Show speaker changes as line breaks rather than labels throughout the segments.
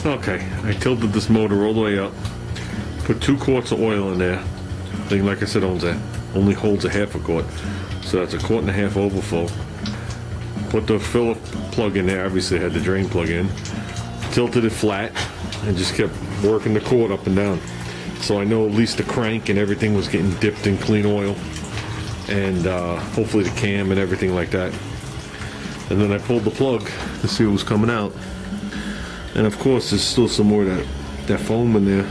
Okay, I tilted this motor all the way up. Put 2 quarts of oil in there. Thing, like I said, only holds a half a quart. So that's a 1.25 quart overfull. Put the filler plug in there. Obviously I had the drain plug in. Tilted it flat and just kept working the cord up and down. So I know at least the crank and everything was getting dipped in clean oil. And hopefully the cam and everything like that. And then I pulled the plug to see what was coming out. And of course there's still some more of that foam in there.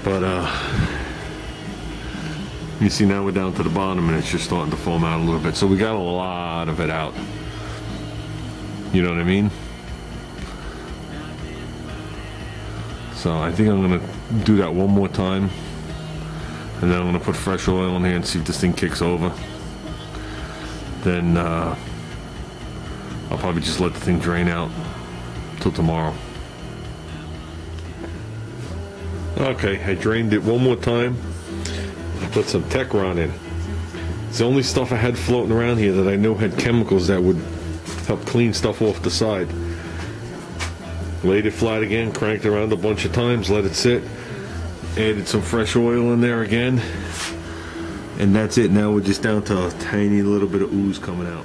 But you see now we're down to the bottom and it's just starting to foam out a little bit. So we got a lot of it out. You know what I mean? So I think I'm gonna do that one more time. And then I'm gonna put fresh oil in here and see if this thing kicks over. Then I'll probably just let the thing drain out till tomorrow. Okay, I drained it one more time. I put some Techron in. It's the only stuff I had floating around here that I know had chemicals that would help clean stuff off the side. Laid it flat again, cranked around a bunch of times, let it sit. Added some fresh oil in there again. And that's it. Now we're just down to a tiny little bit of ooze coming out.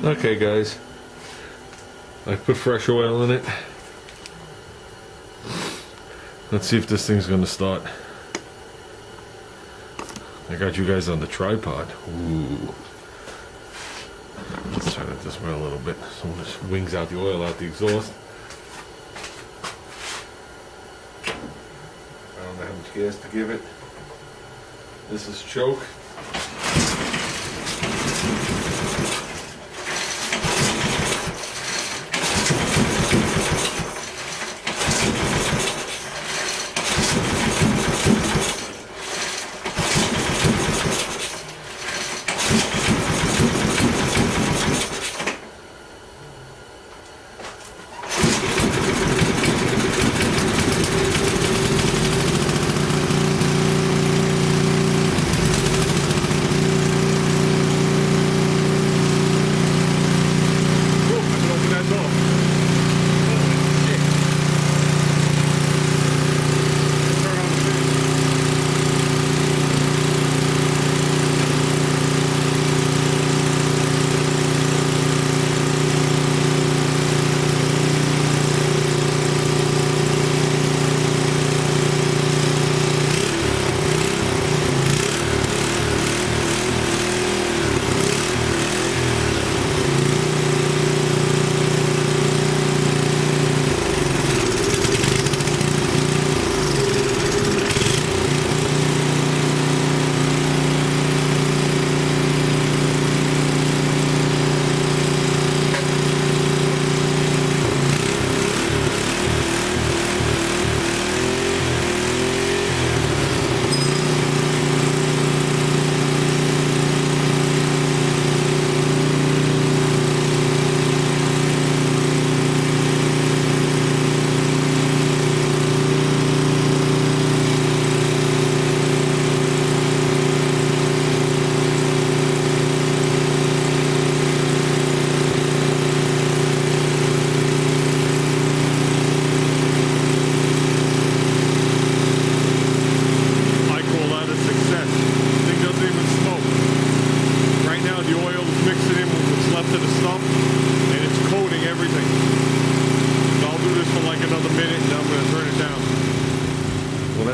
Okay guys, I put fresh oil in it. Let's see if this thing's gonna start. I got you guys on the tripod. Ooh. Let's turn it this way a little bit so this wings out the oil out the exhaust. I don't know how much gas to give it. This is choke.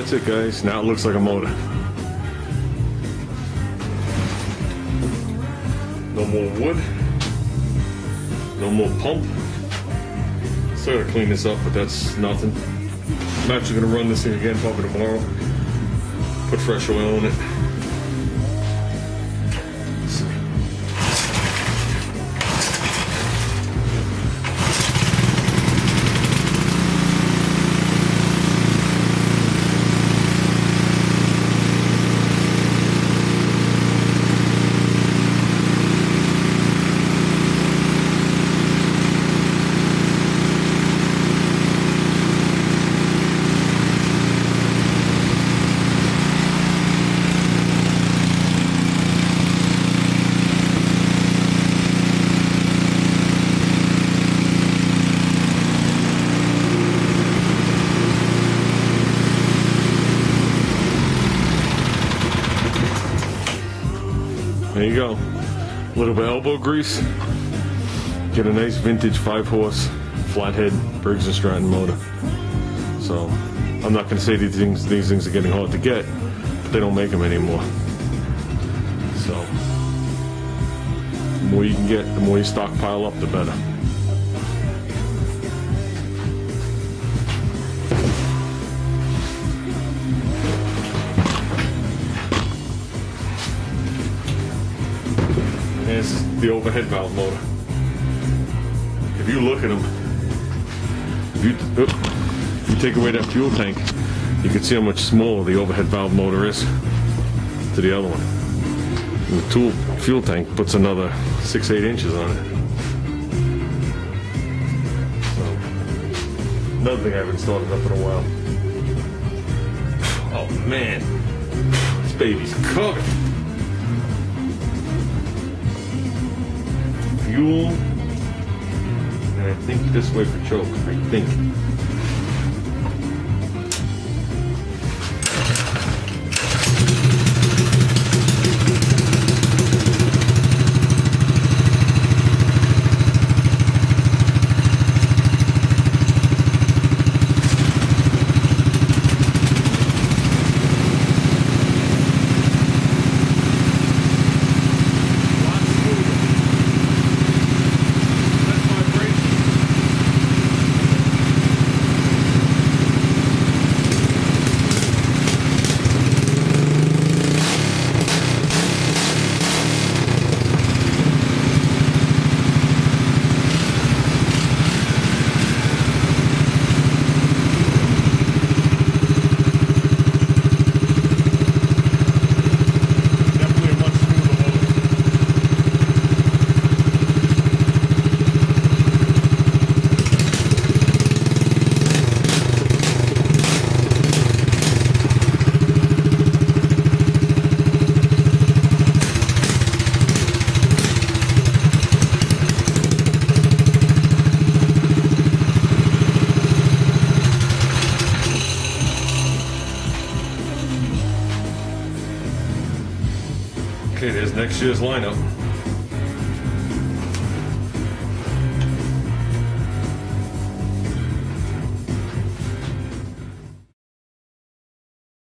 That's it, guys. Now it looks like a motor. No more wood. No more pump. Still gotta clean this up, but that's nothing. I'm actually gonna run this thing again probably tomorrow. Put fresh oil in it. there you go. A little bit of elbow grease. Get a nice vintage 5-horse flathead Briggs & Stratton motor. So I'm not going to say these things are getting hard to get, but they don't make them anymore. So the more you can get, the more you stockpile up, the better. There's the overhead valve motor. If you look at them, if you take away that fuel tank, you can see how much smaller the overhead valve motor is to the other one. And the fuel tank puts another 6-8 inches on it. So, another thing I haven't started up in a while. Oh man, this baby's covered. Fuel, and I think this way for choke, I think. Okay, there's next year's lineup.